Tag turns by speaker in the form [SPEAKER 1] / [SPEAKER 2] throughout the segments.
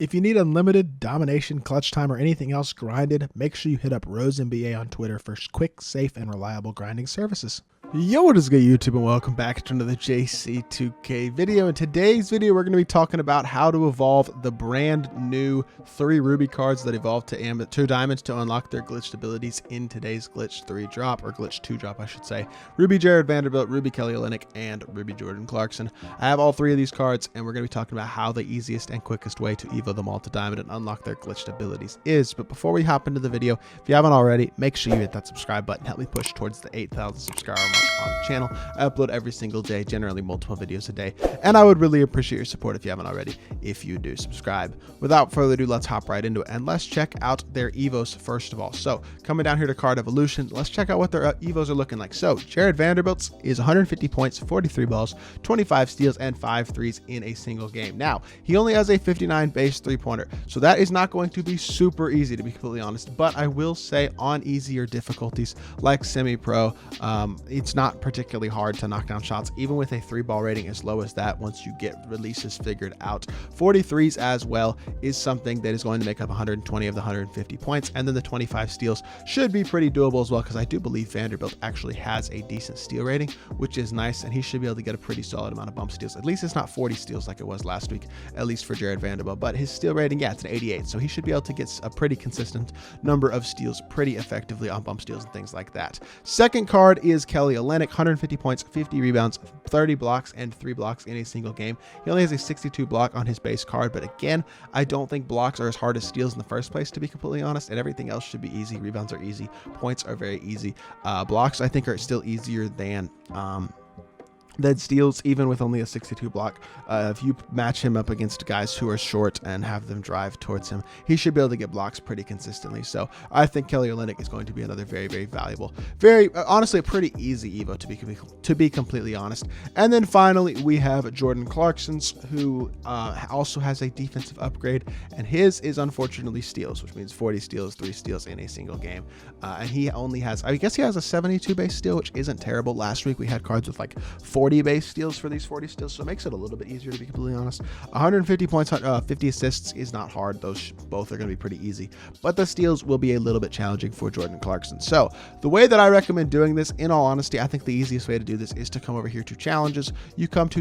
[SPEAKER 1] If you need unlimited domination, clutch time, or anything else grinded, make sure you hit up RoseNBA on Twitter for quick, safe, and reliable grinding services. Yo, what is good, YouTube, and welcome back to another JC2K video. In today's video, we're going to be talking about how to evolve the brand new 3 Ruby cards that evolved to 2 diamonds to unlock their glitched abilities in today's Glitch 3 drop, or Glitch 2 drop, I should say. Ruby Jared Vanderbilt, Ruby Kelly Olynyk, and Ruby Jordan Clarkson. I have all 3 of these cards, and we're going to be talking about how the easiest and quickest way to evo them all to diamond and unlock their glitched abilities is. But before we hop into the video, if you haven't already, make sure you hit that subscribe button. Help me push towards the 8,000 subscriber mark on the channel. I upload every single day, generally multiple videos a day, and I would really appreciate your support if you haven't already, if you do subscribe. Without further ado, let's hop right into it, and let's check out their evos first of all. So coming down here to card evolution, let's check out what their evos are looking like. So Jared Vanderbilt's is 150 points, 43 balls, 25 steals, and 5 threes in a single game. Now, he only has a 59 base 3-pointer, so that is not going to be super easy, to be completely honest, but I will say on easier difficulties like semi-pro, it's not particularly hard to knock down shots, even with a 3-ball rating as low as that. Once you get releases figured out, 43s as well is something that is going to make up 120 of the 150 points, and then the 25 steals should be pretty doable as well, because I do believe Vanderbilt actually has a decent steal rating, which is nice, and he should be able to get a pretty solid amount of bump steals. At least it's not 40 steals like it was last week, at least for Jared Vanderbilt, but his steal rating, yeah, it's an 88, so he should be able to get a pretty consistent number of steals pretty effectively on bump steals and things like that. Second card is Kelly Olynyk, 150 points, 50 rebounds, 30 blocks, and 3 blocks in a single game. He only has a 62 block on his base card, but again, I don't think blocks are as hard as steals in the first place, to be completely honest, and everything else should be easy. Rebounds are easy, points are very easy. Blocks, I think, are still easier than steals, even with only a 62 block. If you match him up against guys who are short and have them drive towards him, he should be able to get blocks pretty consistently. So I think Kelly Olynyk is going to be another very, very valuable, honestly, a pretty easy evo, to be completely honest. And then finally, we have Jordan Clarkson's, who also has a defensive upgrade, and his is unfortunately steals, which means 40 steals, 3 steals in a single game. And he only has, I guess he has a 72 base steal, which isn't terrible. Last week we had cards with like 40 base steals for these 40 steals, so it makes it a little bit easier, to be completely honest. 150 points, 50 assists is not hard. Those both are going to be pretty easy, but the steals will be a little bit challenging for Jordan Clarkson. So the way that I recommend doing this, in all honesty, I think the easiest way to do this is to come over here to challenges. You come to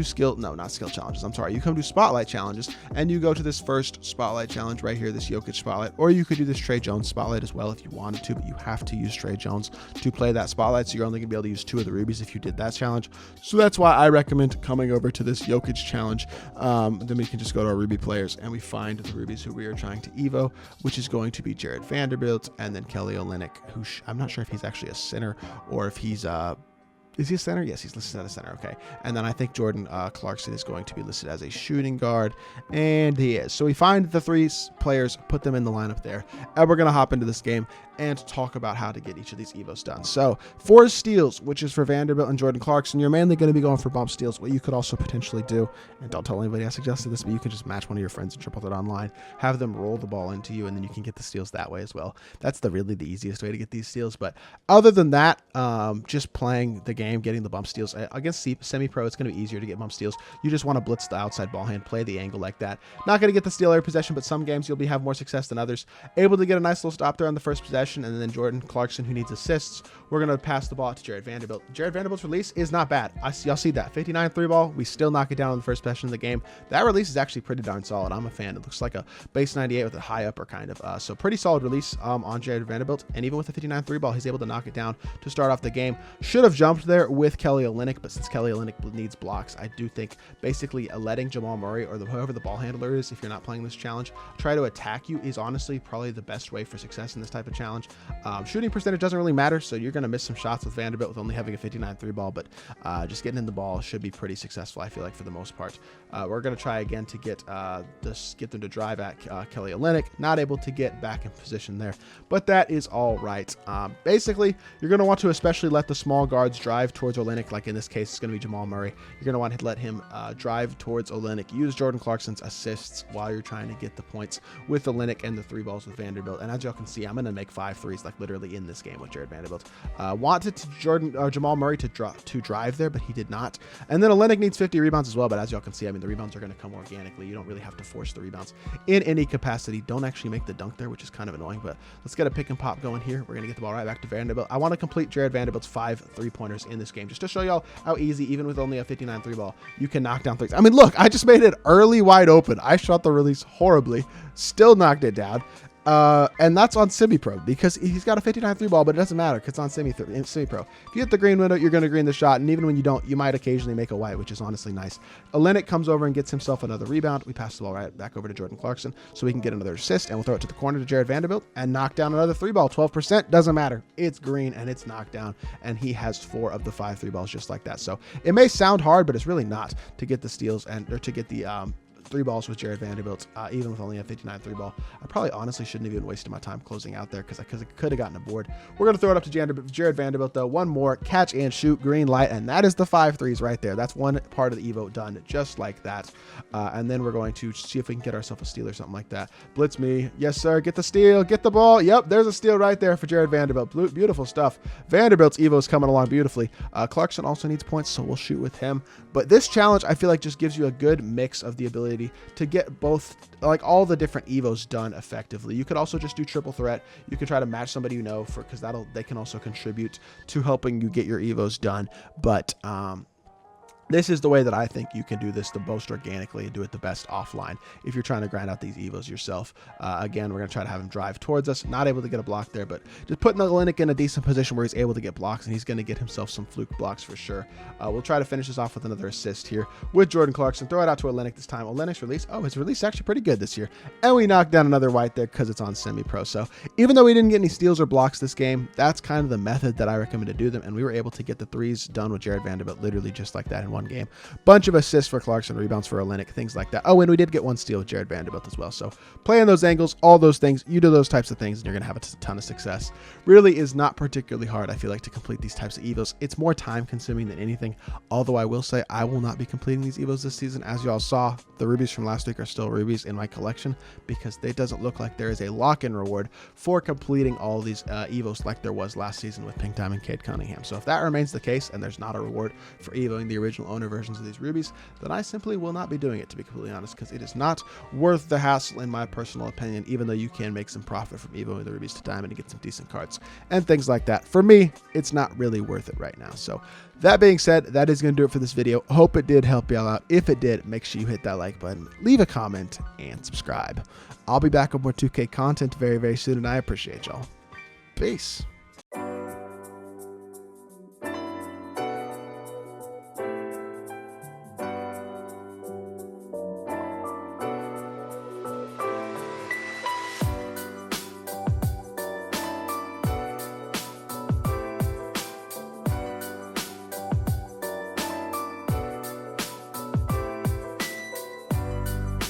[SPEAKER 1] not skill challenges, I'm sorry, you come to spotlight challenges, and you go to this first spotlight challenge right here, this Jokic spotlight, or you could do this Trey Jones spotlight as well if you wanted to, but you have to use Trey Jones to play that spotlight, so you're only gonna be able to use 2 of the rubies if you did that challenge. So that's why I recommend coming over to this Jokic challenge. Then we can just go to our Ruby players, and we find the rubies who we are trying to evo, which is going to be Jared Vanderbilt, and then Kelly Olynyk, who I'm not sure if he's actually a center or if he's is he a center? Yes, he's listed as a center. Okay. And then I think Jordan Clarkson is going to be listed as a shooting guard, and he is. So we find the 3 players, put them in the lineup there, and we're going to hop into this game and talk about how to get each of these evos done. So for steals, which is for Vanderbilt and Jordan Clarkson, you're mainly going to be going for bump steals. What you could also potentially do, and don't tell anybody I suggested this, but you could just match one of your friends and triple it online, have them roll the ball into you, and then you can get the steals that way as well. That's really the easiest way to get these steals. But other than that, just playing the game, getting the bump steals against semi-pro, it's going to be easier to get bump steals. You just want to blitz the outside ball hand, play the angle like that. Not going to get the steal every possession, but some games you'll have more success than others. Able to get a nice little stop there on the first possession, and then Jordan Clarkson, who needs assists, we're going to pass the ball to Jared Vanderbilt. Jared Vanderbilt's release is not bad. Y'all see that 59 3-ball. We still knock it down in the first possession of the game. That release is actually pretty darn solid. I'm a fan. It looks like a base 98 with a high upper kind of. So pretty solid release on Jared Vanderbilt, and even with the 59 3-ball, he's able to knock it down to start off the game. Should have jumped there with Kelly Olynyk, but since Kelly Olynyk needs blocks, I do think basically letting Jamal Murray or whoever the ball handler is, if you're not playing this challenge, try to attack you is honestly probably the best way for success in this type of challenge. Shooting percentage doesn't really matter, so you're going to miss some shots with Vanderbilt with only having a 59 3-ball, but just getting in the ball should be pretty successful, I feel like, for the most part. We're going to try again to get them to drive at Kelly Olynyk. Not able to get back in position there, but that is all right. Basically, you're going to want to especially let the small guards drive towards Olynyk, like in this case, it's going to be Jamal Murray. You're going to want to let him drive towards Olynyk. Use Jordan Clarkson's assists while you're trying to get the points with Olynyk and the 3 balls with Vanderbilt. And as y'all can see, I'm going to make 5 threes, like literally in this game with Jared Vanderbilt. Wanted Jamal Murray to drive there, but he did not. And then Olynyk needs 50 rebounds as well, but as y'all can see, I mean, the rebounds are going to come organically. You don't really have to force the rebounds in any capacity. Don't actually make the dunk there, which is kind of annoying, but let's get a pick and pop going here. We're going to get the ball right back to Vanderbilt. I want to complete Jared Vanderbilt's 5 3-pointers in this game, just to show y'all how easy, even with only a 59 3 ball, you can knock down threes. I mean, look, I just made it early wide open. I shot the release horribly, still knocked it down. And that's on semi-pro because he's got a 59 3 ball, but it doesn't matter because it's on semi-pro. If you hit the green window, you're going to green the shot, and even when you don't, you might occasionally make a white, which is honestly nice. Olynyk comes over and gets himself another rebound. We pass the ball right back over to Jordan Clarkson so we can get another assist, and we'll throw it to the corner to Jared Vanderbilt and knock down another 3 ball. 12%, doesn't matter. It's green and it's knocked down, and he has 4 of the 5 3 balls just like that. So it may sound hard, but it's really not to get the steals or to get the 3 balls with Jared Vanderbilt, even with only a 59 3 ball. I probably honestly shouldn't have even wasted my time closing out there because I could have gotten a board. We're going to throw it up to Jared Vanderbilt, though. One more, catch and shoot, green light, and that is the 5 threes right there. That's one part of the EVO done just like that. And then we're going to see if we can get ourselves a steal or something like that. Blitz me. Yes, sir. Get the steal. Get the ball. Yep, there's a steal right there for Jared Vanderbilt. Beautiful stuff. Vanderbilt's EVO is coming along beautifully. Clarkson also needs points, so we'll shoot with him. But this challenge, I feel like, just gives you a good mix of the ability to get both, like, all the different EVOs done effectively. You could also just do triple threat. You can try to match somebody you know, because they can also contribute to helping you get your EVOs done. But this is the way that I think you can do this the most organically and do it the best offline if you're trying to grind out these EVOs yourself. Again, we're going to try to have him drive towards us. Not able to get a block there, but just putting the Olynyk in a decent position where he's able to get blocks, and he's going to get himself some fluke blocks for sure. We'll try to finish this off with another assist here with Jordan Clarkson. Throw it out to Olynyk this time. Olynyk's release. Oh, his release is actually pretty good this year. And we knocked down another white there because it's on semi-pro. So even though we didn't get any steals or blocks this game, that's kind of the method that I recommend to do them. And we were able to get the 3s done with Jared Vanderbilt literally just like that in one game. Bunch of assists for Clarkson, rebounds for Olynyk, things like that. Oh, and we did get 1 steal with Jared Vanderbilt as well. So playing those angles, all those things, you do those types of things, and you're going to have a ton of success. Really is not particularly hard, I feel like, to complete these types of EVOs. It's more time consuming than anything, although I will say I will not be completing these EVOs this season. As y'all saw, the rubies from last week are still rubies in my collection because it doesn't look like there is a lock-in reward for completing all these EVOs like there was last season with Pink Time and Cade Cunningham. So if that remains the case and there's not a reward for EVOing the original owner versions of these rubies, then I simply will not be doing it, to be completely honest, because it is not worth the hassle in my personal opinion, even though you can make some profit from EVOing the rubies to diamond and get some decent cards and things like that. For me, it's not really worth it right now. So that being said, that is going to do it for this video. Hope it did help y'all out. If it did, make sure you hit that like button, leave a comment, and subscribe. I'll be back with more 2K content very, very soon, and I appreciate y'all. Peace.